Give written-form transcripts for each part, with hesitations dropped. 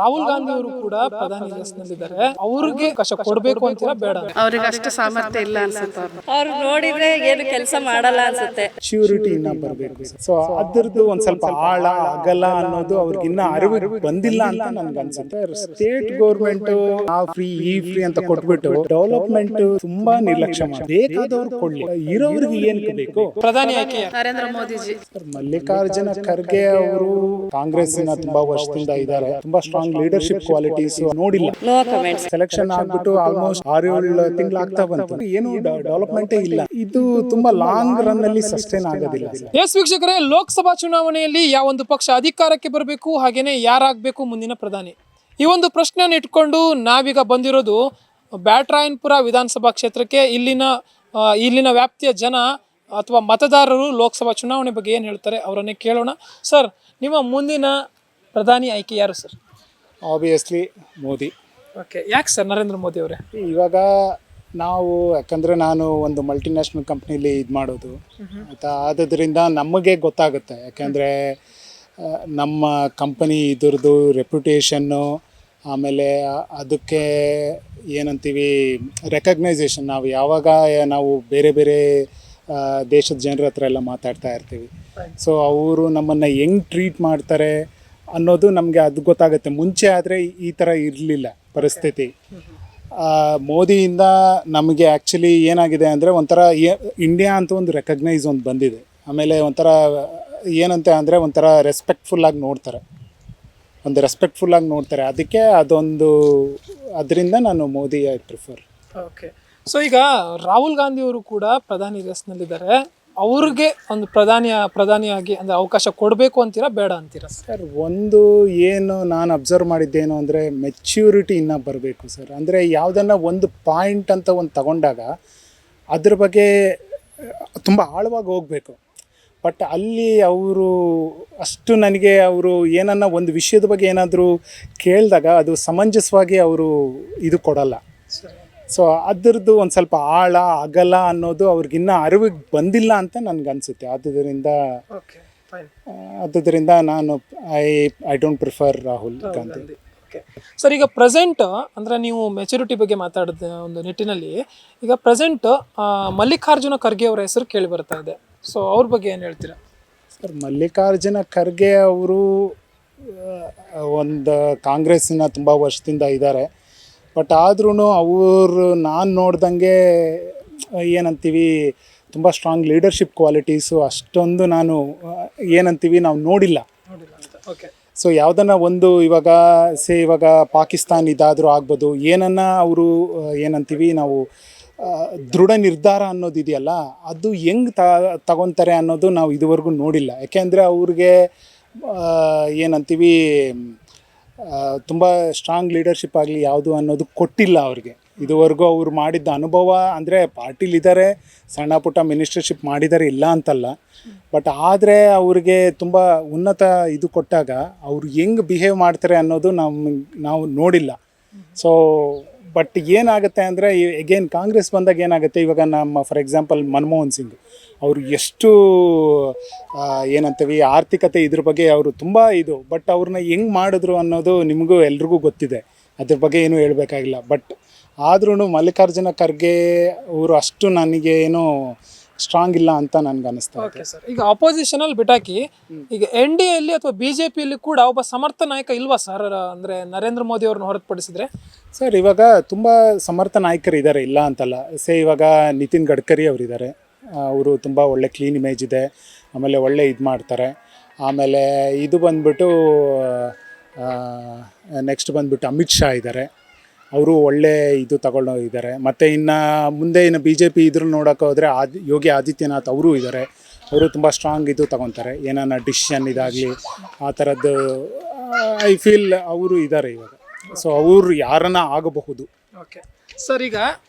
ರಾಹುಲ್ ಗಾಂಧಿ ಅವರು ಕೂಡ ಪ್ರಧಾನಿ ಲಿಸ್ಟ್ನಲ್ಲಿದ್ದಾರೆ. ಅವ್ರಿಗೆ ಅವಕಾಶ ಕೊಡಬೇಕು ಅಂತೀರಾ ಬೇಡ? ಅವ್ರಿಗೆ ಅಷ್ಟು ಸಾಮರ್ಥ್ಯ ಇಲ್ಲ ಅನ್ಸುತ್ತೆ. ಅವ್ರು ನೋಡಿದ್ರೆ ಏನು ಕೆಲಸ ಮಾಡಲ್ಲ ಅನ್ಸುತ್ತೆ. ಶ್ಯೂರಿಟಿ ಇನ್ನ ಬರಬೇಕು. ಸೊ ಅದರದ್ದು ಒಂದ್ ಸ್ವಲ್ಪ ಆಳ ಅಗಲ ಅನ್ನೋದು ಅವ್ರಿಗೆ ಇನ್ನ ಅರಿವು ಬಂದಿಲ್ಲ ಅಂತ ನನ್ಗೆ ಅನ್ಸುತ್ತೆ. ಸ್ಟೇಟ್ ಗೌರ್ಮೆಂಟ್ ಫ್ರೀ ಅಂತ ಕೊಟ್ಬಿಟ್ಟು ಡೆವಲಪ್ಮೆಂಟ್ ತುಂಬಾ ನಿರ್ಲಕ್ಷ್ಯ ಮಾಡಿ ಬೇಕಾದವ್ರು ಕೊಡ್ಲಿ, ಇರೋರಿಗೆ ಏನ್ ಬೇಕು. ಪ್ರಧಾನಿ ಆಯ್ಕೆ ನರೇಂದ್ರ ಮೋದಿಜಿ. ಮಲ್ಲಿಕಾರ್ಜುನ ಖರ್ಗೆ ಅವರು ಕಾಂಗ್ರೆಸ್ಸಿನ ತುಂಬಾ ವರ್ಷದಿಂದ ಇದ್ದಾರೆ. ತುಂಬಾ ಸ್ಟ್ರಾಂಗ್ ಲೀಡರ್ಶಿಪ್ ಕ್ವಾಲಿಟೀಸ್ ನೋಡಿಲ್ಲ. ಸೆಲೆಕ್ಷನ್ ಆಗ್ಬಿಟ್ಟು ಆಲ್ಮೋಸ್ಟ್ 6-7 ತಿಂಗಳು ಆಗ್ತಾ ಬಂತು, ಏನು ಡೆವಲಪ್ಮೆಂಟೇ ಇಲ್ಲ. ಇದು ತುಂಬಾ ಲಾಂಗ್ ರನ್ ಅಲ್ಲಿ ಸಸ್ಟೈನ್ ಆಗೋದಿಲ್ಲ. ಎಸ್ ವೀಕ್ಷಕರೇ, ಲೋಕಸಭಾ ಚುನಾವಣೆಯಲ್ಲಿ ಯಾವೊಂದು ಪಕ್ಷ ಅಧಿಕಾರಕ್ಕೆ ಬರಬೇಕು, ಹಾಗೇನೆ ಯಾರಾಗಬೇಕು ಮುಂದಿನ ಪ್ರಧಾನಿ, ಈ ಒಂದು ಪ್ರಶ್ನೆಯನ್ನು ಇಟ್ಕೊಂಡು ನಾವೀಗ ಬಂದಿರೋದು ಬ್ಯಾಟರಾಯನಪುರ ವಿಧಾನಸಭಾ ಕ್ಷೇತ್ರಕ್ಕೆ. ಇಲ್ಲಿನ ವ್ಯಾಪ್ತಿಯ ಜನ ಅಥವಾ ಮತದಾರರು ಲೋಕಸಭಾ ಚುನಾವಣೆ ಬಗ್ಗೆ ಏನು ಹೇಳ್ತಾರೆ ಅವರನ್ನೇ ಕೇಳೋಣ. ಸರ್, ನಿಮ್ಮ ಮುಂದಿನ ಪ್ರಧಾನಿ ಆಯ್ಕೆ ಯಾರು ಸರ್? ಆಬ್ವಿಯಸ್ಲಿ ಮೋದಿ. ಓಕೆ, ಯಾಕೆ ಸರ್ ನರೇಂದ್ರ ಮೋದಿ ಅವರೇ? ಇವಾಗ ಯಾಕಂದರೆ ನಾನು ಒಂದು ಮಲ್ಟಿನ್ಯಾಷನಲ್ ಕಂಪ್ನಿಲಿ ಇದು ಮಾಡೋದು ಆಯಿತಾ, ಆದದ್ರಿಂದ ನಮಗೆ ಗೊತ್ತಾಗುತ್ತೆ. ಯಾಕೆಂದರೆ ನಮ್ಮ ಕಂಪನಿ ಇದ್ರದ್ದು ರೆಪ್ಯುಟೇಷನ್ನು, ಆಮೇಲೆ ಅದಕ್ಕೆ ಏನಂತೀವಿ ರೆಕಗ್ನೈಸೇಷನ್, ನಾವು ಯಾವಾಗ ನಾವು ಬೇರೆ ಬೇರೆ ದೇಶದ ಜನರ ಹತ್ರ ಎಲ್ಲ ಮಾತಾಡ್ತಾ ಇರ್ತೀವಿ. ಸೊ ಅವರು ನಮ್ಮನ್ನು ಹೆಂಗೆ ಟ್ರೀಟ್ ಮಾಡ್ತಾರೆ ಅನ್ನೋದು ನಮಗೆ ಅದು ಗೊತ್ತಾಗುತ್ತೆ. ಮುಂಚೆ ಆದರೆ ಈ ಥರ ಇರಲಿಲ್ಲ ಪರಿಸ್ಥಿತಿ. ಮೋದಿಯಿಂದ ನಮಗೆ ಆ್ಯಕ್ಚುಲಿ ಏನಾಗಿದೆ ಅಂದರೆ ಒಂಥರ ಇಂಡಿಯಾ ಅಂತ ಒಂದು ರೆಕಗ್ನೈಸ್ ಒಂದು ಬಂದಿದೆ. ಆಮೇಲೆ ಒಂಥರ ಏನಂತ ಅಂದರೆ ಒಂಥರ ರೆಸ್ಪೆಕ್ಟ್ಫುಲ್ಲಾಗಿ ನೋಡ್ತಾರೆ, ಅದಕ್ಕೆ ಅದರಿಂದ ನಾನು Modi I prefer. Okay, so ಈಗ ರಾಹುಲ್ ಗಾಂಧಿ ಅವರು ಕೂಡ ಪ್ರಧಾನಿ ಲಿಸ್ಟ್ನಲ್ಲಿದ್ದಾರೆ. ಅವ್ರಿಗೆ ಒಂದು ಪ್ರಧಾನಿಯಾಗಿ ಅಂದರೆ ಅವಕಾಶ ಕೊಡಬೇಕು ಅಂತೀರಾ ಬೇಡ ಅಂತೀರಾ? ಸರ್, ಒಂದು ಏನು ನಾನು ಅಬ್ಸರ್ವ್ ಮಾಡಿದ್ದೇನು ಅಂದರೆ ಮೆಚ್ಯೂರಿಟಿ ಇನ್ನೂ ಬರಬೇಕು ಸರ್. ಅಂದರೆ ಯಾವುದನ್ನು ಒಂದು ಪಾಯಿಂಟ್ ಅಂತ ಒಂದು ತಗೊಂಡಾಗ ಅದ್ರ ಬಗ್ಗೆ ತುಂಬ ಆಳವಾಗಿ ಹೋಗಬೇಕು. ಬಟ್ ಅಲ್ಲಿ ಅವರು ಅಷ್ಟು ನನಗೆ ಅವರು ಏನನ್ನ ಒಂದು ವಿಷಯದ ಬಗ್ಗೆ ಏನಾದರೂ ಕೇಳಿದಾಗ ಅದು ಸಮಂಜಸವಾಗಿ ಅವರು ಇದು ಕೊಡಲ್ಲ. ಸೊ ಅದರದ್ದು ಒಂದು ಸ್ವಲ್ಪ ಆಳ ಅಗಲ ಅನ್ನೋದು ಅವ್ರಿಗಿನ್ನ ಅರಿವಿಗೆ ಬಂದಿಲ್ಲ ಅಂತ ನನಗನ್ಸುತ್ತೆ. ಆದುದರಿಂದ ನಾನು I don't prefer Rahul Gandhi. Sir, ಈಗ ಪ್ರೆಸೆಂಟ್ ಅಂದರೆ ನೀವು ಮೆಚುರಿಟಿ ಬಗ್ಗೆ ಮಾತಾಡಿದ ಒಂದು ನಿಟ್ಟಿನಲ್ಲಿ ಈಗ ಪ್ರೆಸೆಂಟ್ ಮಲ್ಲಿಕಾರ್ಜುನ ಖರ್ಗೆ ಅವರ ಹೆಸರು ಕೇಳಿ ಬರ್ತಾ ಇದೆ. ಸೊ ಅವ್ರ ಬಗ್ಗೆ ಏನು ಹೇಳ್ತೀರಾ? ಸರ್, ಮಲ್ಲಿಕಾರ್ಜುನ ಖರ್ಗೆ ಅವರು ಒಂದು ಕಾಂಗ್ರೆಸ್ಸಿನ ತುಂಬ ವರ್ಷದಿಂದ ಇದ್ದಾರೆ. ಬಟ್ ಆದ್ರೂ ಅವರು ನಾನು ನೋಡ್ದಂಗೆ ಏನಂತೀವಿ ತುಂಬ ಸ್ಟ್ರಾಂಗ್ ಲೀಡರ್ಶಿಪ್ ಕ್ವಾಲಿಟೀಸು ಅಷ್ಟೊಂದು ನಾವು ನೋಡಿಲ್ಲ. ಸೊ ಯಾವುದನ್ನ ಒಂದು ಇವಾಗ ಪಾಕಿಸ್ತಾನ್ ಇದಾದರೂ ಆಗ್ಬೋದು, ಅವರು ಏನಂತೀವಿ ನಾವು ದೃಢ ನಿರ್ಧಾರ ಅನ್ನೋದು ಇದೆಯಲ್ಲ, ಅದು ಹೆಂಗೆ ತಗೊತಾರೆ ಅನ್ನೋದು ನಾವು ಇದುವರೆಗೂ ನೋಡಿಲ್ಲ. ಯಾಕೆಂದರೆ ಅವ್ರಿಗೆ ಏನಂತೀವಿ ತುಂಬ ಸ್ಟ್ರಾಂಗ್ ಲೀಡರ್ಶಿಪ್ ಆಗಲಿ ಯಾವುದು ಅನ್ನೋದು ಕೊಟ್ಟಿಲ್ಲ ಅವ್ರಿಗೆ ಇದುವರೆಗೂ. ಅವ್ರು ಮಾಡಿದ್ದ ಅನುಭವ ಅಂದರೆ ಪಾರ್ಟಿಲಿದ್ದಾರೆ, ಸಣ್ಣ ಪುಟ್ಟ ಮಿನಿಸ್ಟರ್ಶಿಪ್ ಮಾಡಿದ್ದಾರೆ, ಇಲ್ಲ ಅಂತಲ್ಲ. ಬಟ್ ಆದರೆ ಅವ್ರಿಗೆ ತುಂಬ ಉನ್ನತ ಇದು ಕೊಟ್ಟಾಗ ಅವ್ರು ಹೆಂಗೆ ಬಿಹೇವ್ ಮಾಡ್ತಾರೆ ಅನ್ನೋದು ನಾವು ನೋಡಿಲ್ಲ. ಸೊ ಬಟ್ ಏನಾಗುತ್ತೆ ಅಂದರೆ ಎಗೇನ್ ಕಾಂಗ್ರೆಸ್ ಬಂದಾಗ ಏನಾಗುತ್ತೆ, ಇವಾಗ ಫಾರ್ ಎಕ್ಸಾಂಪಲ್ ಮನಮೋಹನ್ ಸಿಂಗ್ ಅವರು ಎಷ್ಟು ಏನಂತೀವಿ ಆರ್ಥಿಕತೆ ಇದ್ರ ಬಗ್ಗೆ ಅವರು ತುಂಬ ಬಟ್ ಅವ್ರನ್ನ ಹೆಂಗೆ ಮಾಡಿದ್ರು ಅನ್ನೋದು ನಿಮಗೂ ಎಲ್ರಿಗೂ ಗೊತ್ತಿದೆ, ಅದ್ರ ಬಗ್ಗೆ ಏನೂ ಹೇಳಬೇಕಾಗಿಲ್ಲ. ಬಟ್ ಆದ್ರೂ ಮಲ್ಲಿಕಾರ್ಜುನ ಖರ್ಗೆ ಅವರು ಅಷ್ಟು ನನಗೆ ಏನೋ ಸ್ಟ್ರಾಂಗ್ ಇಲ್ಲ ಅಂತ ನನಗೆ ಅನಿಸ್ತಾ ಇದೆ. ಸರ್, ಈಗ ಅಪೋಸಿಷನಲ್ಲಿ ಬಿಟ್ಟಾಕಿ ಈಗ NDAಯಲ್ಲಿ ಅಥವಾ BJPಯಲ್ಲಿ ಕೂಡ ಒಬ್ಬ ಸಮರ್ಥ ನಾಯಕ ಇಲ್ವಾ ಸರ್? ಅಂದರೆ ನರೇಂದ್ರ ಮೋದಿ ಅವ್ರನ್ನ ಹೊರತುಪಡಿಸಿದ್ರೆ ಸರ್, ಇವಾಗ ತುಂಬ ಸಮರ್ಥ ನಾಯಕರು ಇದ್ದಾರೆ, ಇಲ್ಲ ಅಂತಲ್ಲ. ಇವಾಗ ನಿತಿನ್ ಗಡ್ಕರಿ ಅವರಿದ್ದಾರೆ, ಅವರು ತುಂಬ ಒಳ್ಳೆ ಕ್ಲೀನ್ ಇಮೇಜ್ ಇದೆ, ಆಮೇಲೆ ಒಳ್ಳೆ ಇದು ಮಾಡ್ತಾರೆ. ಆಮೇಲೆ ಇದು ಬಂದ್ಬಿಟ್ಟು ನೆಕ್ಸ್ಟ್ ಬಂದ್ಬಿಟ್ಟು ಅಮಿತ್ ಶಾ ಇದ್ದಾರೆ, ಅವರು ಒಳ್ಳೆ ಇದು ತಗೊಂಡೋಗಿದ್ದಾರೆ. ಮತ್ತು ಮುಂದೆ BJP ಇದ್ರು ನೋಡೋಕೆ ಹೋದರೆ ಯೋಗಿ ಆದಿತ್ಯನಾಥ್ ಅವರು ಇದ್ದಾರೆ, ಅವರು ತುಂಬ ಸ್ಟ್ರಾಂಗ್ ಇದು ತಗೊತಾರೆ, ಏನಾನ ಡಿಸಿಷನ್ ಇದಾಗಲಿ ಆ ಥರದ್ದು ಐ ಫೀಲ್ ಅವರು ಇದ್ದಾರೆ ಇವಾಗ. ಸೊ ಅವರು ಯಾರನ್ನ ಆಗಬಹುದು. ಓಕೆ ಸರ್, ಈಗ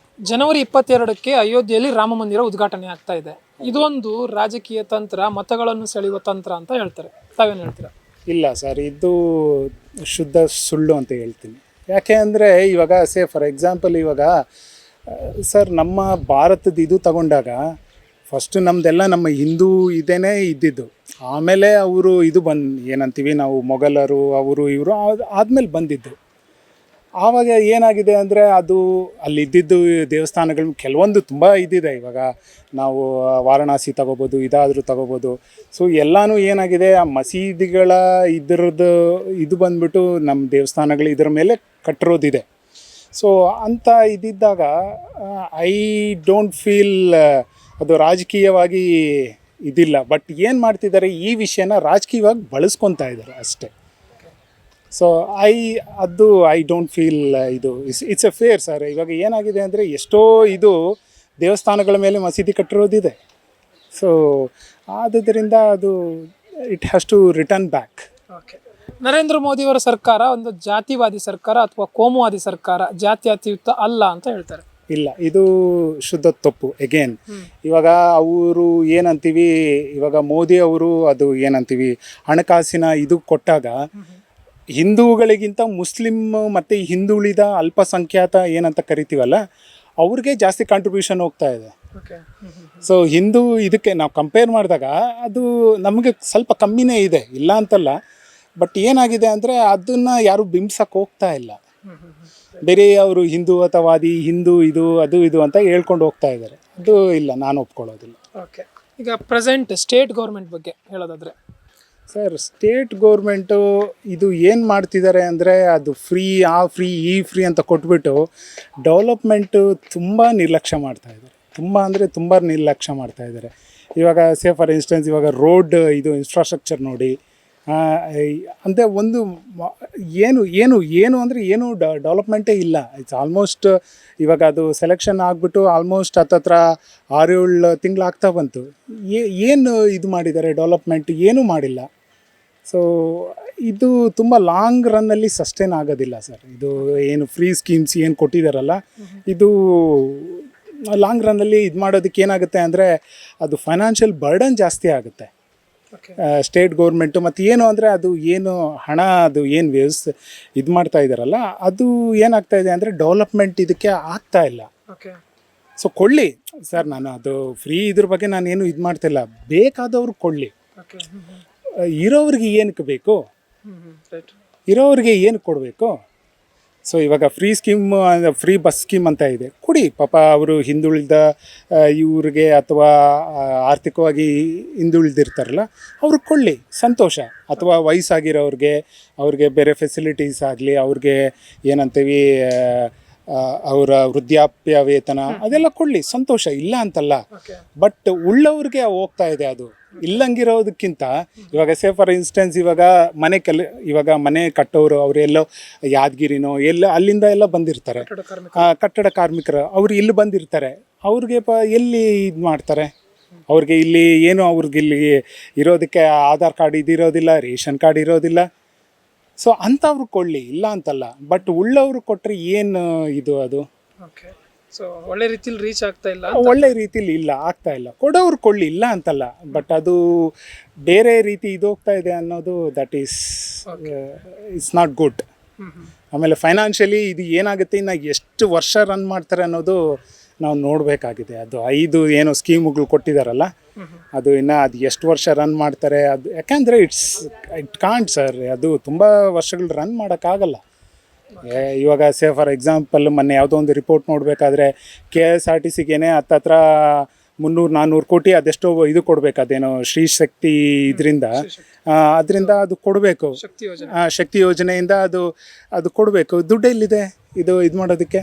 ಜನವರಿ 22ಕ್ಕೆ ಅಯೋಧ್ಯೆಯಲ್ಲಿ ರಾಮ ಮಂದಿರ ಉದ್ಘಾಟನೆ ಆಗ್ತಾ ಇದೆ. ಇದೊಂದು ರಾಜಕೀಯ ತಂತ್ರ, ಮತಗಳನ್ನು ಸೆಳೆಯುವ ತಂತ್ರ ಅಂತ ಹೇಳ್ತಾರೆ, ತಾವೇನು ಹೇಳ್ತೀರಾ? ಇಲ್ಲ ಸರ್, ಇದು ಶುದ್ಧ ಸುಳ್ಳು ಅಂತ ಹೇಳ್ತೀನಿ. ಯಾಕೆ ಅಂದರೆ ಇವಾಗ ಫಾರ್ ಎಕ್ಸಾಂಪಲ್ ಇವಾಗ ಸರ್ ನಮ್ಮ ಭಾರತದ ಇದು ತಗೊಂಡಾಗ ಫಸ್ಟು ನಮ್ಮದೆಲ್ಲ ನಮ್ಮ ಹಿಂದೂ ಇದೇನೇ ಇದ್ದಿದ್ದು. ಆಮೇಲೆ ಅವರು ಇದು ಏನಂತೀವಿ ನಾವು ಮೊಘಲರು ಅವರು ಇವರು ಆದಮೇಲೆ ಬಂದಿದ್ದು. ಆವಾಗ ಏನಾಗಿದೆ ಅಂದರೆ ಅದು ಅಲ್ಲಿದ್ದಿದ್ದು ದೇವಸ್ಥಾನಗಳು ಕೆಲವೊಂದು ತುಂಬ ಇದ್ದಿದೆ. ಇವಾಗ ನಾವು ವಾರಣಾಸಿ ತಗೋಬೋದು, ಇದಾದರೂ ತಗೋಬೋದು. ಸೊ ಎಲ್ಲನೂ ಏನಾಗಿದೆ, ಆ ಮಸೀದಿಗಳ ಇದರದ್ದು ಇದು ಬಂದ್ಬಿಟ್ಟು ನಮ್ಮ ದೇವಸ್ಥಾನಗಳು ಇದರ ಮೇಲೆ ಕಟ್ಟಿರೋದಿದೆ. ಸೊ ಅಂಥ ಇದ್ದಿದ್ದಾಗ ಐ ಡೋಂಟ್ ಫೀಲ್ ಅದು ರಾಜಕೀಯವಾಗಿ ಇದಿಲ್ಲ. ಬಟ್ ಏನು ಮಾಡ್ತಿದ್ದಾರೆ, ಈ ವಿಷಯನ ರಾಜಕೀಯವಾಗಿ ಬಳಸ್ಕೊತಾ ಇದ್ದಾರೆ ಅಷ್ಟೇ. ಸೊ ಐ ಡೋಂಟ್ ಫೀಲ್ ಇದು ಇಟ್ಸ್ ಎ ಫೇರ್ ಸರ್. ಇವಾಗ ಏನಾಗಿದೆ ಅಂದರೆ ಎಷ್ಟೋ ಇದು ದೇವಸ್ಥಾನಗಳ ಮೇಲೆ ಮಸೀದಿ ಕಟ್ಟಿರೋದಿದೆ. ಸೊ ಆದುದರಿಂದ ಅದು it has to return back. Okay, Narendra ಮೋದಿಯವರ ಸರ್ಕಾರ ಒಂದು ಜಾತಿವಾದಿ ಸರ್ಕಾರ ಅಥವಾ ಕೋಮುವಾದಿ ಸರ್ಕಾರ, ಜಾತ್ಯತೀತ ಅಲ್ಲ ಅಂತ ಹೇಳ್ತಾರೆ. ಇಲ್ಲ, ಇದು ಶುದ್ಧ ತಪ್ಪು. ಎಗೇನ್ ಇವಾಗ ಅವರು ಏನಂತೀವಿ, ಇವಾಗ ಮೋದಿ ಅವರು ಅದು ಏನಂತೀವಿ ಹಣಕಾಸಿನ ಇದು ಕೊಟ್ಟಾಗ ಹಿಂದೂಗಳಿಗಿಂತ ಮುಸ್ಲಿಮ್ ಮತ್ತು ಹಿಂದುಳಿದ ಅಲ್ಪಸಂಖ್ಯಾತ ಏನಂತ ಕರಿತೀವಲ್ಲ ಅವ್ರಿಗೆ ಜಾಸ್ತಿ ಕಾಂಟ್ರಿಬ್ಯೂಷನ್ ಹೋಗ್ತಾ ಇದೆ. ಸೊ ಹಿಂದೂ ಇದಕ್ಕೆ ನಾವು ಕಂಪೇರ್ ಮಾಡಿದಾಗ ಅದು ನಮಗೆ ಸ್ವಲ್ಪ ಕಮ್ಮಿನೇ ಇದೆ, ಇಲ್ಲ ಅಂತಲ್ಲ. ಬಟ್ ಏನಾಗಿದೆ ಅಂದರೆ ಅದನ್ನು ಯಾರು ಬಿಂಬಿಸಕ್ಕೆ ಹೋಗ್ತಾ ಇಲ್ಲ. ಬೇರೆ ಅವರು ಹಿಂದೂತವಾದಿ, ಹಿಂದೂ ಇದು ಅದು ಇದು ಅಂತ ಹೇಳ್ಕೊಂಡು ಹೋಗ್ತಾ ಇದ್ದಾರೆ. ಅದು ಇಲ್ಲ, ನಾನು ಒಪ್ಕೊಳ್ಳೋದಿಲ್ಲ. ಓಕೆ, ಈಗ ಪ್ರೆಸೆಂಟ್ ಸ್ಟೇಟ್ ಗೌರ್ಮೆಂಟ್ ಬಗ್ಗೆ ಹೇಳೋದಾದರೆ ಸರ್, ಸ್ಟೇಟ್ ಗೌರ್ಮೆಂಟು ಇದು ಏನು ಮಾಡ್ತಿದ್ದಾರೆ ಅಂದರೆ ಅದು ಈ ಫ್ರೀ ಅಂತ ಕೊಟ್ಬಿಟ್ಟು ಡೆವಲಪ್ಮೆಂಟು ತುಂಬ ನಿರ್ಲಕ್ಷ್ಯ ಮಾಡ್ತಾಯಿದ್ದಾರೆ. ತುಂಬ ನಿರ್ಲಕ್ಷ್ಯ ಮಾಡ್ತಾಯಿದ್ದಾರೆ. ಇವಾಗ ಫಾರ್ ಇನ್ಸ್ಟೆನ್ಸ್ ಇವಾಗ ರೋಡ್ ಇದು ಇನ್ಫ್ರಾಸ್ಟ್ರಕ್ಚರ್ ನೋಡಿ, ಅಂದರೆ ಒಂದು ಏನು ಅಂದರೆ ಏನು ಡೆವಲಪ್ಮೆಂಟೇ ಇಲ್ಲ. ಇಟ್ಸ್ ಆಲ್ಮೋಸ್ಟ್ ಇವಾಗ ಅದು ಸೆಲೆಕ್ಷನ್ ಆಗಿಬಿಟ್ಟು ಆಲ್ಮೋಸ್ಟ್ ಹತ್ತತ್ರ 6-7 ತಿಂಗಳಾಗ್ತಾ ಬಂತು. ಏನು ಇದು ಮಾಡಿದ್ದಾರೆ ಡೆವಲಪ್ಮೆಂಟ್? ಏನೂ ಮಾಡಿಲ್ಲ. ಸೊ ಇದು ತುಂಬ ಲಾಂಗ್ ರನ್ನಲ್ಲಿ ಸಸ್ಟೈನ್ ಆಗೋದಿಲ್ಲ ಸರ್. ಇದು ಏನು ಫ್ರೀ ಸ್ಕೀಮ್ಸ್ ಏನು ಕೊಟ್ಟಿದ್ದಾರಲ್ಲ, ಇದು ಲಾಂಗ್ ರನ್ನಲ್ಲಿ ಇದು ಮಾಡೋದಕ್ಕೆ ಏನಾಗುತ್ತೆ ಅಂದರೆ ಅದು ಫೈನಾನ್ಷಿಯಲ್ ಬರ್ಡನ್ ಜಾಸ್ತಿ ಆಗುತ್ತೆ ಸ್ಟೇಟ್ ಗೌರ್ಮೆಂಟು. ಮತ್ತು ಏನು ಅಂದರೆ ಅದು ಏನು ಹಣ ಅದು ಏನು ವ್ಯವಸ್ಥೆ ಇದು ಮಾಡ್ತಾ ಇದ್ದಾರಲ್ಲ, ಅದು ಏನಾಗ್ತಾ ಇದೆ ಅಂದರೆ ಡೆವಲಪ್ಮೆಂಟ್ ಇದಕ್ಕೆ ಆಗ್ತಾ ಇಲ್ಲ. ಸೊ ಕೊಳ್ಳಿ ಸರ್, ನಾನು ಅದು ಫ್ರೀ ಇದ್ರ ಬಗ್ಗೆ ನಾನೇನು ಇದು ಮಾಡ್ತಿಲ್ಲ. ಬೇಕಾದವ್ರು ಕೊಳ್ಳಿ, ಇರೋವ್ರಿಗೆ ಏನಕ್ಕೆ ಬೇಕು, ಇರೋವ್ರಿಗೆ ಏನಕ್ಕೆ ಕೊಡಬೇಕು? ಸೊ ಇವಾಗ free scheme, free bus scheme ಅಂತ ಇದೆ, ಕೊಡಿ. ಪಾಪ ಅವರು ಹಿಂದುಳಿದ ಇವ್ರಿಗೆ ಅಥವಾ ಆರ್ಥಿಕವಾಗಿ ಹಿಂದುಳಿದಿರ್ತಾರಲ್ಲ ಅವ್ರಿಗೆ ಕೊಳ್ಳಿ, ಸಂತೋಷ. ಅಥವಾ ಅವ್ರಿಗೆ ಬೇರೆ ಫೆಸಿಲಿಟೀಸ್ ಆಗಲಿ, ಅವ್ರಿಗೆ ಏನಂತೀವಿ ಅವರ ವೃದ್ಧಾಪ್ಯ ವೇತನ ಅದೆಲ್ಲ ಕೊಡಲಿ, ಸಂತೋಷ, ಇಲ್ಲ ಅಂತಲ್ಲ. ಬಟ್ ಉಳ್ಳವ್ರಿಗೆ ಹೋಗ್ತಾ ಇದೆ ಅದು. ಇಲ್ಲಂಗಿರೋದಕ್ಕಿಂತ ಇವಾಗ ಫಾರ್ ಇನ್ಸ್ಟೆನ್ಸ್ ಇವಾಗ ಮನೆ ಕಟ್ಟೋರು ಅವರೆಲ್ಲೋ ಯಾದಗಿರಿನೋ ಅಲ್ಲಿಂದ ಎಲ್ಲ ಬಂದಿರ್ತಾರೆ, ಕಟ್ಟಡ ಕಾರ್ಮಿಕರು ಅವ್ರು ಇಲ್ಲಿ ಬಂದಿರ್ತಾರೆ. ಅವ್ರಿಗೆ ಎಲ್ಲಿ ಇದು ಮಾಡ್ತಾರೆ? ಅವ್ರಿಗೆ ಇಲ್ಲಿ ಏನು ಅವ್ರಿಗೆ ಇಲ್ಲಿ ಇರೋದಕ್ಕೆ ಆಧಾರ್ ಕಾರ್ಡ್ ಇದಿರೋದಿಲ್ಲ, ರೇಷನ್ ಕಾರ್ಡ್ ಇರೋದಿಲ್ಲ. ಸೊ ಅಂಥವ್ರು ಕೊಳ್ಳಿ, ಇಲ್ಲ ಅಂತಲ್ಲ. ಬಟ್ ಉಳ್ಳವರು ಕೊಟ್ಟರೆ ಏನು ಇದು ಅದು ಸೊ ಒಳ್ಳೆ ರೀತಿಲಿ ರೀಚ್ ಆಗ್ತಾ ಇಲ್ಲ, ಒಳ್ಳೆ ರೀತಿಲಿ ಇಲ್ಲ, ಆಗ್ತಾ ಇಲ್ಲ. ಕೊಡೋರು ಕೊಳ್ಳಿ, ಇಲ್ಲ ಅಂತಲ್ಲ. ಬಟ್ ಅದು ಬೇರೆ ರೀತಿ ಇದು ಹೋಗ್ತಾ ಇದೆ ಅನ್ನೋದು ದಟ್ ಇಟ್ಸ್ ನಾಟ್ ಗುಡ್. ಆಮೇಲೆ ಫೈನಾನ್ಷಿಯಲಿ ಇದು ಏನಾಗುತ್ತೆ, ಇನ್ನು ಎಷ್ಟು ವರ್ಷ ರನ್ ಮಾಡ್ತಾರೆ ಅನ್ನೋದು ನಾವು ನೋಡಬೇಕಾಗಿದೆ. ಅದು 5 ಏನೋ ಸ್ಕೀಮುಗಳು ಕೊಟ್ಟಿದ್ದಾರಲ್ಲ, ಅದು ಇನ್ನು ಅದು ಎಷ್ಟು ವರ್ಷ ರನ್ ಮಾಡ್ತಾರೆ ಅದು. ಯಾಕೆಂದರೆ ಇಟ್ ಕಾಂಟ್ ಸರ್, ಅದು ತುಂಬ ವರ್ಷಗಳು ರನ್ ಮಾಡೋಕ್ಕಾಗಲ್ಲ. ಇವಾಗ ಫಾರ್ ಎಕ್ಸಾಂಪಲ್ ಮೊನ್ನೆ ಯಾವುದೋ ಒಂದು ರಿಪೋರ್ಟ್ ನೋಡಬೇಕಾದ್ರೆ KSRTCಗೇನೆ ಹತ್ತತ್ರ 300-400 ಕೋಟಿ ಅದೆಷ್ಟೋ ಇದು ಕೊಡಬೇಕು. ಅದೇನೋ ಶ್ರೀ ಶಕ್ತಿ ಅದರಿಂದ ಅದು ಕೊಡಬೇಕು, ಶಕ್ತಿ ಯೋಜನೆಯಿಂದ ಅದು ಕೊಡಬೇಕು. ದುಡ್ಡು ಎಲ್ಲಿದೆ ಇದು ಮಾಡೋದಕ್ಕೆ?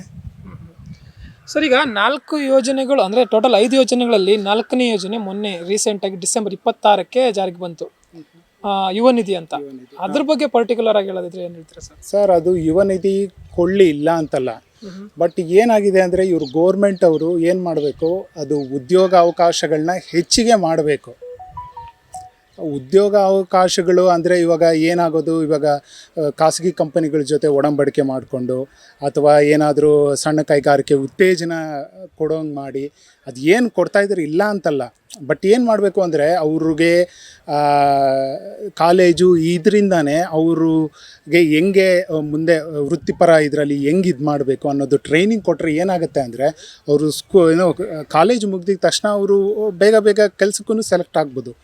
ಸರ್, ಈಗ 4 ಯೋಜನೆಗಳು ಅಂದರೆ ಟೋಟಲ್ 5 ಯೋಜನೆಗಳಲ್ಲಿ 4ನೇ ಯೋಜನೆ ಮೊನ್ನೆ ರೀಸೆಂಟಾಗಿ ಡಿಸೆಂಬರ್ 26ಕ್ಕೆ ಜಾರಿಗೆ ಬಂತು, ಯುವ ನಿಧಿ ಅಂತ. ಅದ್ರ ಬಗ್ಗೆ ಪರ್ಟಿಕ್ಯುಲರ್ ಆಗಿ ಹೇಳೋದಿದ್ರೆ ಏನು ಹೇಳ್ತೀರಾ ಸರ್? ಸರ್, ಅದು ಯುವ ನಿಧಿ ಕೊಳ್ಳಿ, ಇಲ್ಲ ಅಂತಲ್ಲ. ಬಟ್ ಏನಾಗಿದೆ ಅಂದರೆ ಇವರು ಗೋರ್ಮೆಂಟ್ ಅವರು ಏನು ಮಾಡಬೇಕು, ಅದು ಉದ್ಯೋಗ ಅವಕಾಶಗಳನ್ನ ಹೆಚ್ಚಿಗೆ ಮಾಡಬೇಕು. ಉದ್ಯೋಗ ಅವಕಾಶಗಳು ಅಂದರೆ ಇವಾಗ ಏನಾಗೋದು, ಇವಾಗ ಖಾಸಗಿ ಕಂಪನಿಗಳ ಜೊತೆ ಒಡಂಬಡಿಕೆ ಮಾಡಿಕೊಂಡು ಅಥವಾ ಏನಾದರೂ ಸಣ್ಣ ಕೈಗಾರಿಕೆ ಉತ್ತೇಜನ ಕೊಡೋಂಗೆ ಮಾಡಿ, ಅದು ಏನು ಕೊಡ್ತಾಯಿದ್ರು ಇಲ್ಲ ಅಂತಲ್ಲ, ಬಟ್ ಏನು ಮಾಡಬೇಕು ಅಂದರೆ ಅವ್ರಿಗೆ ಕಾಲೇಜು ಇದರಿಂದಾನೇ ಅವ್ರಿಗೆ ಹೆಂಗೆ ಮುಂದೆ ವೃತ್ತಿಪರ ಇದರಲ್ಲಿ ಹೆಂಗೆ ಇದು ಮಾಡಬೇಕು ಅನ್ನೋದು ಟ್ರೈನಿಂಗ್ ಕೊಟ್ಟರೆ ಏನಾಗುತ್ತೆ ಅಂದರೆ ಅವರು ಕಾಲೇಜು ಮುಗಿದ ತಕ್ಷಣ ಅವರು ಬೇಗ ಬೇಗ ಕೆಲಸಕ್ಕೂ ಸೆಲೆಕ್ಟ್ ಆಗ್ಬೋದು.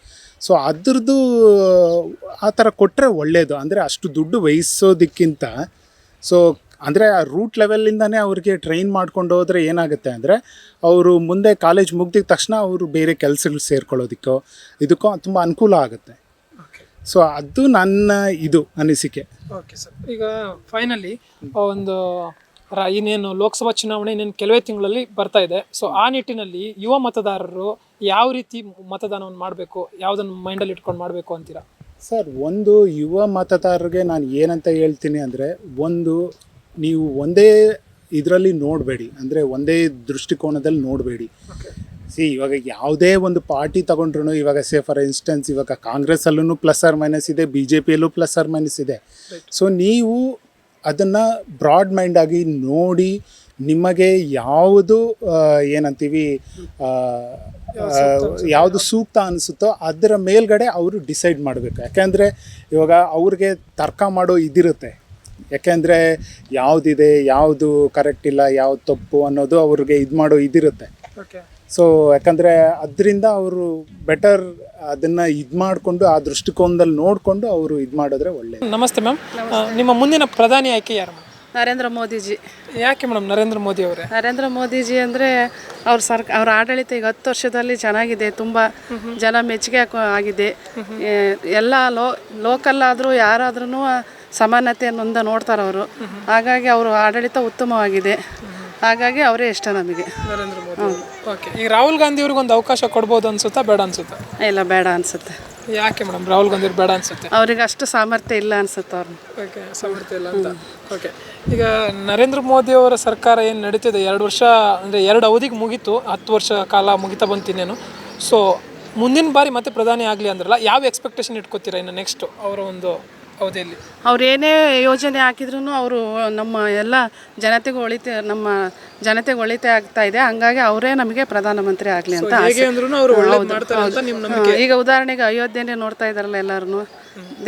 ಸೊ ಅದ್ರದ್ದು ಆ ಥರ ಕೊಟ್ಟರೆ ಒಳ್ಳೆಯದು. ಅಂದರೆ ಅಷ್ಟು ದುಡ್ಡು ವಹಿಸೋದಕ್ಕಿಂತ ಸೊ ಅಂದರೆ ಆ ರೂಟ್ ಲೆವೆಲ್ಲಿಂದನೇ ಅವ್ರಿಗೆ ಟ್ರೈನ್ ಮಾಡ್ಕೊಂಡು ಹೋದರೆ ಏನಾಗುತ್ತೆ ಅಂದರೆ ಅವರು ಮುಂದೆ ಕಾಲೇಜ್ ಮುಗ್ದಿದ ತಕ್ಷಣ ಅವರು ಬೇರೆ ಕೆಲಸಗಳು ಸೇರ್ಕೊಳ್ಳೋದಕ್ಕೋ ಇದಕ್ಕೋ ತುಂಬ ಅನುಕೂಲ ಆಗುತ್ತೆ. ಸೊ ಅದು ನನ್ನ ಇದು ಅನಿಸಿಕೆ. ಓಕೆ ಸರ್, ಈಗ ಫೈನಲಿ ಒಂದು ಇನ್ನೇನು ಲೋಕಸಭಾ ಚುನಾವಣೆ ಇನ್ನೇನು ಕೆಲವೇ ತಿಂಗಳಲ್ಲಿ ಬರ್ತಾ ಇದೆ. ಸೊ ಆ ನಿಟ್ಟಿನಲ್ಲಿ ಯುವ ಮತದಾರರು ಯಾವ ರೀತಿ ಮತದಾನವನ್ನು ಮಾಡಬೇಕು, ಯಾವುದನ್ನು ಮೈಂಡಲ್ಲಿ ಇಟ್ಕೊಂಡು ಮಾಡಬೇಕು ಅಂತೀರಾ? ಸರ್, ಒಂದು ಯುವ ಮತದಾರರಿಗೆ ನಾನು ಏನಂತ ಹೇಳ್ತೀನಿ ಅಂದರೆ, ಒಂದು ನೀವು ಒಂದೇ ಇದರಲ್ಲಿ ನೋಡಬೇಡಿ, ಅಂದರೆ ಒಂದೇ ದೃಷ್ಟಿಕೋನದಲ್ಲಿ ನೋಡಬೇಡಿ. ಇವಾಗ ಯಾವುದೇ ಒಂದು ಪಾರ್ಟಿ ತೊಗೊಂಡ್ರು, ಇವಾಗ ಫಾರ್ ಇನ್ಸ್ಟೆನ್ಸ್ ಇವಾಗ ಕಾಂಗ್ರೆಸ್ಸಲ್ಲೂ ಪ್ಲಸ್ ಆರ್ ಮೈನಸ್ ಇದೆ, BJPಯಲ್ಲೂ ಪ್ಲಸ್ ಆರ್ ಮೈನಸ್ ಇದೆ. ಸೊ ನೀವು ಅದನ್ನು ಬ್ರಾಡ್ ಮೈಂಡಾಗಿ ನೋಡಿ ನಿಮಗೆ ಯಾವುದು ಏನಂತೀವಿ ಯಾವುದು ಸೂಕ್ತ ಅನಿಸುತ್ತೋ ಅದರ ಮೇಲ್ಗಡೆ ಅವರು ಡಿಸೈಡ್ ಮಾಡಬೇಕು. ಯಾಕೆಂದರೆ ಇವಾಗ ಅವ್ರಿಗೆ ತರ್ಕ ಮಾಡೋ ಇದಿರುತ್ತೆ, ಯಾಕೆಂದರೆ ಯಾವುದಿದೆ ಯಾವುದು ಕರೆಕ್ಟ್ ಇಲ್ಲ ಯಾವುದು ತಪ್ಪು ಅನ್ನೋದು ಅವ್ರಿಗೆ ಇದು ಮಾಡೋ ಇದಿರುತ್ತೆ. ಸೊ ಯಾಕಂದರೆ ಅದರಿಂದ ಅವರು ಬೆಟರ್ ಅದನ್ನು ಇದು ಮಾಡಿಕೊಂಡು ಆ ದೃಷ್ಟಿಕೋನದಲ್ಲಿ ನೋಡಿಕೊಂಡು ಅವರು ಇದು ಮಾಡಿದ್ರೆ ಒಳ್ಳೆಯದು. ನಮಸ್ತೆ ಮ್ಯಾಮ್, ನಿಮ್ಮ ಮುಂದಿನ ಪ್ರಧಾನಿ ಆಯ್ಕೆ ಯಾರು? ನರೇಂದ್ರ ಮೋದಿಜಿ. ಯಾಕೆ ಮೇಡಮ್ ನರೇಂದ್ರ ಮೋದಿ ಅವರೇ? ನರೇಂದ್ರ ಮೋದಿಜಿ ಅಂದರೆ ಅವ್ರ ಆಡಳಿತ ಈಗ 10 ವರ್ಷದಲ್ಲಿ ಚೆನ್ನಾಗಿದೆ, ತುಂಬ ಜನ ಮೆಚ್ಚುಗೆ ಆಗಿದೆ. ಎಲ್ಲ ಲೋಕಲ್ ಆದರೂ ಯಾರಾದ್ರೂ ಸಮಾನತೆಯನ್ನು ನೋಡ್ತಾರೆ ಅವರು. ಹಾಗಾಗಿ ಅವರು ಆಡಳಿತ ಉತ್ತಮವಾಗಿದೆ, ಹಾಗಾಗಿ ಅವರೇ ಇಷ್ಟ ನಮಗೆ, ನರೇಂದ್ರ ಮೋದಿ. ಓಕೆ, ಈಗ ರಾಹುಲ್ ಗಾಂಧಿ ಅವ್ರಿಗೆ ಒಂದು ಅವಕಾಶ ಕೊಡ್ಬೋದು ಅನ್ಸುತ್ತಾ, ಬೇಡ ಅನ್ಸುತ್ತಾ? ಇಲ್ಲ, ಬೇಡ ಅನ್ಸುತ್ತೆ. ಯಾಕೆ ಮೇಡಮ್ ರಾಹುಲ್ ಗಾಂಧಿ ಬೇಡ ಅನ್ಸುತ್ತೆ? ಅವ್ರಿಗೆ ಅಷ್ಟು ಸಾಮರ್ಥ್ಯ ಇಲ್ಲ ಅನ್ಸುತ್ತೆ ಅವ್ರನ್ನ. ಓಕೆ, ಸಾಮರ್ಥ್ಯ ಇಲ್ಲ ಅಂತ. ಓಕೆ, ಈಗ ನರೇಂದ್ರ ಮೋದಿ ಅವರ ಸರ್ಕಾರ ಏನು ನಡೀತಿದೆ 2 ವರ್ಷ ಅಂದರೆ 2 ಅವಧಿಗೆ ಮುಗೀತು, 10 ವರ್ಷ ಕಾಲ ಮುಗಿತಾ ಬಂತಿನೇನು. ಸೊ ಮುಂದಿನ ಬಾರಿ ಮತ್ತೆ ಪ್ರಧಾನಿ ಆಗಲಿ ಅಂದ್ರಲ್ಲ, ಯಾವ ಎಕ್ಸ್ಪೆಕ್ಟೇಷನ್ ಇಟ್ಕೋತೀರಾ ಇನ್ನು ನೆಕ್ಸ್ಟ್ ಅವರ ಒಂದು ಅವಧಿಯಲ್ಲಿ? ಅವ್ರು ಏನೇ ಯೋಜನೆ ಹಾಕಿದ್ರು ಅವರು ನಮ್ಮ ಎಲ್ಲ ನಮ್ಮ ಜನತೆಗೆ ಒಳಿತೆ ಆಗ್ತಾ ಇದೆ. ಹಂಗಾಗಿ ಅವರೇ ನಮಗೆ ಪ್ರಧಾನಮಂತ್ರಿ ಆಗಲಿ ಅಂತ ಈಗ ಉದಾಹರಣೆಗೆ ಅಯೋಧ್ಯೆನೇ ನೋಡ್ತಾ ಇದ್ದಾರಲ್ಲ ಎಲ್ಲರೂ,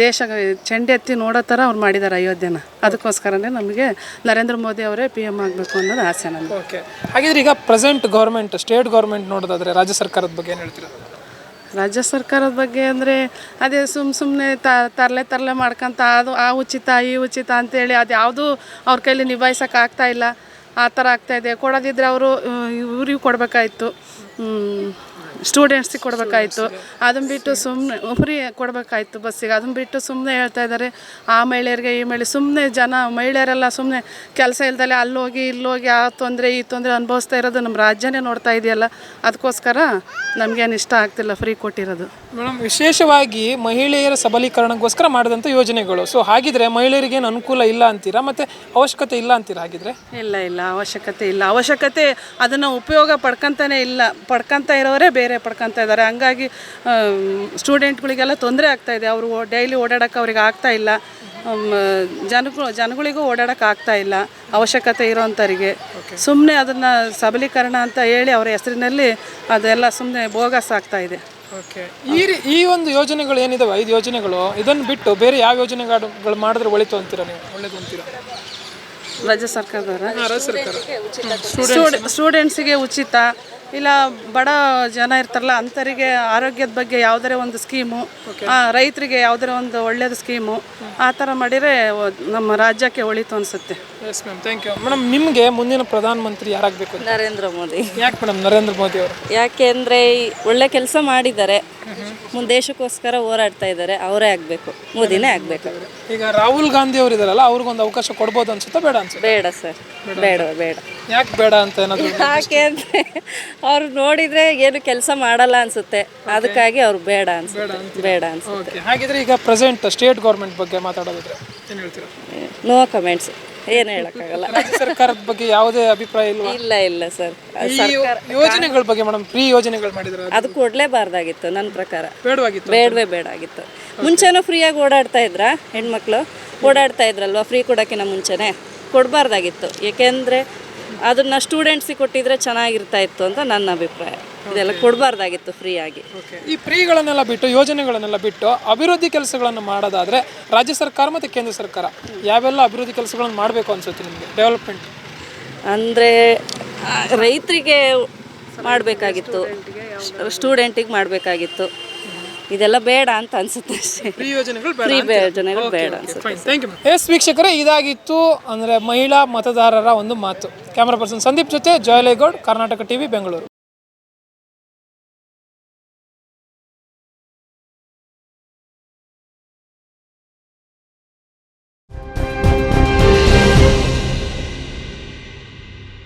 ದೇಶ ಚೆಂಡೆತ್ತಿ ನೋಡೋ ಥರ ಅವ್ರು ಮಾಡಿದ್ದಾರೆ ಅಯೋಧ್ಯೆನ. ಅದಕ್ಕೋಸ್ಕರನೇ ನಮಗೆ ನರೇಂದ್ರ ಮೋದಿ ಅವರೇ PM ಆಗಬೇಕು ಅನ್ನೋದು ಆಸೆ ನಮಗೆ. ಓಕೆ, ಹಾಗಿದ್ರೆ ಈಗ ಪ್ರೆಸೆಂಟ್ ಗೌರ್ಮೆಂಟ್, ಸ್ಟೇಟ್ ಗೌರ್ಮೆಂಟ್ ನೋಡೋದಾದ್ರೆ ರಾಜ್ಯ ಸರ್ಕಾರದ ಬಗ್ಗೆ ಏನು ಹೇಳ್ತೀರಾ? ರಾಜ್ಯ ಸರ್ಕಾರದ ಬಗ್ಗೆ ಅಂದರೆ ಅದೇ ಸುಮ್ಮನೆ ತರಲೆ ಮಾಡ್ಕೊಂತ ಅದು ಆ ಉಚಿತ ಈ ಉಚಿತ ಅಂತೇಳಿ ಅದು ಯಾವುದೂ ಅವ್ರ ಕೈಲಿ ನಿಭಾಯಿಸೋಕೆ ಆಗ್ತಾಯಿಲ್ಲ. ಆ ಥರ ಆಗ್ತಾಯಿದೆ. ಕೊಡೋದಿದ್ರೆ ಅವರು ಇವ್ರಿಗೆ ಕೊಡಬೇಕಾಯ್ತು, ಸ್ಟೂಡೆಂಟ್ಸಿಗೆ ಕೊಡಬೇಕಾಯ್ತು. ಅದನ್ನು ಬಿಟ್ಟು ಸುಮ್ಮನೆ ಫ್ರೀ ಕೊಡಬೇಕಾಯ್ತು ಬಸ್ಸಿಗೆ. ಅದನ್ನು ಬಿಟ್ಟು ಸುಮ್ಮನೆ ಹೇಳ್ತಾ ಇದ್ದಾರೆ ಆ ಮಹಿಳೆಯರಿಗೆ ಈ ಸುಮ್ಮನೆ ಮಹಿಳೆಯರೆಲ್ಲ ಸುಮ್ಮನೆ ಕೆಲಸ ಇಲ್ದಲೆ ಅಲ್ಲೋಗಿ ಇಲ್ಲೋಗಿ ಆ ತೊಂದರೆ ಈ ತೊಂದರೆ ಅನುಭವಿಸ್ತಾ ಇರೋದು ನಮ್ಮ ರಾಜ್ಯನೇ ನೋಡ್ತಾ ಇದೆಯಲ್ಲ. ಅದಕ್ಕೋಸ್ಕರ ನಮಗೇನು ಇಷ್ಟ ಆಗ್ತಿಲ್ಲ ಫ್ರೀ ಕೊಟ್ಟಿರೋದು. ಮೇಡಮ್, ವಿಶೇಷವಾಗಿ ಮಹಿಳೆಯರ ಸಬಲೀಕರಣಕ್ಕೋಸ್ಕರ ಮಾಡಿದಂಥ ಯೋಜನೆಗಳು. ಸೊ ಹಾಗಿದ್ರೆ ಮಹಿಳೆಯರಿಗೇನು ಅನುಕೂಲ ಇಲ್ಲ ಅಂತೀರಾ, ಮತ್ತು ಅವಶ್ಯಕತೆ ಇಲ್ಲ ಅಂತೀರಾ? ಹಾಗಿದ್ರೆ ಇಲ್ಲ, ಅವಶ್ಯಕತೆ ಇಲ್ಲ. ಅವಶ್ಯಕತೆ ಅದನ್ನು ಉಪಯೋಗ ಪಡ್ಕೊತ ಇರೋರೇ ಬೇರೆ ಪಡ್ಕೊತಾ ಇದ್ದಾರೆ. ಹಂಗಾಗಿ ಸ್ಟೂಡೆಂಟ್ಗಳಿಗೆಲ್ಲ ತೊಂದರೆ ಆಗ್ತಾಯಿದೆ. ಅವರು ಡೈಲಿ ಓಡಾಡೋಕ್ಕೆ ಅವ್ರಿಗೆ ಆಗ್ತಾ ಇಲ್ಲ, ಜನಗಳಿಗೂ ಓಡಾಡೋಕ್ಕೆ ಆಗ್ತಾ ಇಲ್ಲ. ಅವಶ್ಯಕತೆ ಇರೋವಂಥವ್ರಿಗೆ ಸುಮ್ಮನೆ ಅದನ್ನು ಸಬಲೀಕರಣ ಅಂತ ಹೇಳಿ ಅವರ ಹೆಸರಿನಲ್ಲಿ ಅದೆಲ್ಲ ಸುಮ್ಮನೆ ಬೋಗಸ್ ಆಗ್ತಾ ಇದೆ. ಓಕೆ, ಈ ಒಂದು ಯೋಜನೆಗಳು ಏನಿದಾವೆ 5 ಯೋಜನೆಗಳು, ಇದನ್ನು ಬಿಟ್ಟು ಬೇರೆ ಯಾವ ಯೋಜನೆಗಳು ಮಾಡಿದ್ರೆ ಒಳಿತು ಅಂತೀರಾ ನೀವು, ಒಳ್ಳೇದು ಅಂತೀರಾ? ರಾಜ್ಯ ಸರ್ಕಾರದವರ ಸ್ಟೂಡೆಂಟ್ಸಿಗೆ ಉಚಿತ, ಇಲ್ಲ ಬಡ ಜನ ಇರ್ತಾರಲ್ಲ ಅಂಥವರಿಗೆ ಆರೋಗ್ಯದ ಬಗ್ಗೆ ಯಾವುದೇ ಒಂದು ಸ್ಕೀಮು, ರೈತರಿಗೆ ಯಾವುದೇ ಒಂದು ಒಳ್ಳೆಯದು ಸ್ಕೀಮು, ಆ ಥರ ಮಾಡಿದರೆ ನಮ್ಮ ರಾಜ್ಯಕ್ಕೆ ಒಳಿತು ಅನಿಸುತ್ತೆ. Yes ma'am, thank you. Madam, ನಿಮಗೆ ಮುಂದಿನ ಪ್ರಧಾನಮಂತ್ರಿ ಯಾರಾಗಬೇಕು? ನರೇಂದ್ರ ಮೋದಿ. ಯಾಕೆ ಮೇಡಮ್ ನರೇಂದ್ರ ಮೋದಿ ಅವರು? ಯಾಕೆಂದರೆ ಒಳ್ಳೆ ಕೆಲಸ ಮಾಡಿದ್ದಾರೆ, ದೇಶಕ್ಕೋಸ್ಕರ ಹೋರಾಡ್ತಾ ಇದ್ದಾರೆ, ಅವರೇ ಆಗಬೇಕು, ಮೋದಿನೇ ಆಗಬೇಕು. ಈಗ ರಾಹುಲ್ ಗಾಂಧಿ ಅವರು ಇದಾರಲ್ಲ, ಅವ್ರಿಗೊಂದು ಅವಕಾಶ ಕೊಡ್ಬೋದು ಅನ್ಸುತ್ತಾ, ಬೇಡ ಅನ್ಸುತ್ತೆ? ಬೇಡ ಸರ್, ಬೇಡ. ಯಾಕೆ ಬೇಡ ಅಂತ ಏನಾದರೂ? ಯಾಕೆ ಅಂದರೆ ಅವ್ರು ನೋಡಿದರೆ ಏನು ಕೆಲಸ ಮಾಡಲ್ಲ ಅನ್ಸುತ್ತೆ, ಅದಕ್ಕಾಗಿ ಅವ್ರು ಬೇಡ ಅನ್ಸುತ್ತೆ. ಹಾಗಿದ್ರೆ ಈಗ ಪ್ರೆಸೆಂಟ್ ಸ್ಟೇಟ್ ಗೌರ್ಮೆಂಟ್ ಬಗ್ಗೆ ಮಾತಾಡೋದಾದ್ರೆ ಏನು ಹೇಳ್ತೀರಾ? No comments. ಏನು ಹೇಳೋಕ್ಕಾಗಲ್ಲ. ರಾಜ್ಯ ಸರ್ಕಾರದ ಬಗ್ಗೆ ಯಾವುದೇ ಅಭಿಪ್ರಾಯ ಇಲ್ವಾ? ಇಲ್ಲ ಸರ್, ಈ ಯೋಜನೆಗಳ ಬಗ್ಗೆ ಮೇಡಮ್, ಫ್ರೀ ಯೋಜನೆಗಳು ಮಾಡಿದ್ರು ಅದು ಕೊಡಲೇಬಾರ್ದಾಗಿತ್ತು ನನ್ನ ಪ್ರಕಾರ. ಬೇಡವಾಗಿತ್ತು. ಬೇಡಾಗಿತ್ತು. ಮುಂಚೆನೂ ಫ್ರೀಯಾಗಿ ಓಡಾಡ್ತಾ ಇದ್ರಾ ಹೆಣ್ಮಕ್ಳು? ಓಡಾಡ್ತಾ ಇದ್ರಲ್ವ ಫ್ರೀ ಕೊಡೋಕ್ಕಿಂತ ಮುಂಚೆನೇ? ಕೊಡಬಾರ್ದಾಗಿತ್ತು. ಏಕೆಂದರೆ ಅದನ್ನು ಸ್ಟೂಡೆಂಟ್ಸಿಗೆ ಕೊಟ್ಟಿದ್ರೆ ಚೆನ್ನಾಗಿರ್ತಾ ಇತ್ತು ಅಂತ ನನ್ನ ಅಭಿಪ್ರಾಯ. ಇದೆಲ್ಲ ಕೊಡಬಾರ್ದಾಗಿತ್ತು ಫ್ರೀಯಾಗಿ. ಈ ಫ್ರೀಗಳನ್ನೆಲ್ಲ ಬಿಟ್ಟು, ಯೋಜನೆಗಳನ್ನೆಲ್ಲ ಬಿಟ್ಟು ಅಭಿವೃದ್ಧಿ ಕೆಲಸಗಳನ್ನು ಮಾಡೋದಾದ್ರೆ ರಾಜ್ಯ ಸರ್ಕಾರ ಮತ್ತು ಕೇಂದ್ರ ಸರ್ಕಾರ ಯಾವೆಲ್ಲ ಅಭಿವೃದ್ಧಿ ಕೆಲಸಗಳನ್ನು ಮಾಡಬೇಕು ಅನ್ಸುತ್ತೆ ನಿಮಗೆ? ಡೆವಲಪ್ಮೆಂಟ್ ಅಂದರೆ ರೈತರಿಗೆ ಮಾಡಬೇಕಾಗಿತ್ತು, ಸ್ಟೂಡೆಂಟಿಗೆ ಮಾಡಬೇಕಾಗಿತ್ತು. ಇದೆಲ್ಲ ಬೇಡ ಅಂತ ಅನ್ಸುತ್ತೆ ಅಷ್ಟೇ. ಫ್ರೀ ಯೋಜನೆಗಳು ಫ್ರೀ ಯೋಜನೆಗಳು ಬೇಡ ಅನ್ಸುತ್ತೆ. Thank you. ಎಸ್ ವೀಕ್ಷಕರೇ, ಇದಾಗಿತ್ತು ಅಂದರೆ ಮಹಿಳಾ ಮತದಾರರ ಒಂದು ಮಾತು. ಕ್ಯಾಮರಾ ಪರ್ಸನ್ ಸಂದೀಪ್ ಜೊತೆ ಜಯಲೇಗೌಡ್, ಕರ್ನಾಟಕ ಟಿವಿ, ಬೆಂಗಳೂರು.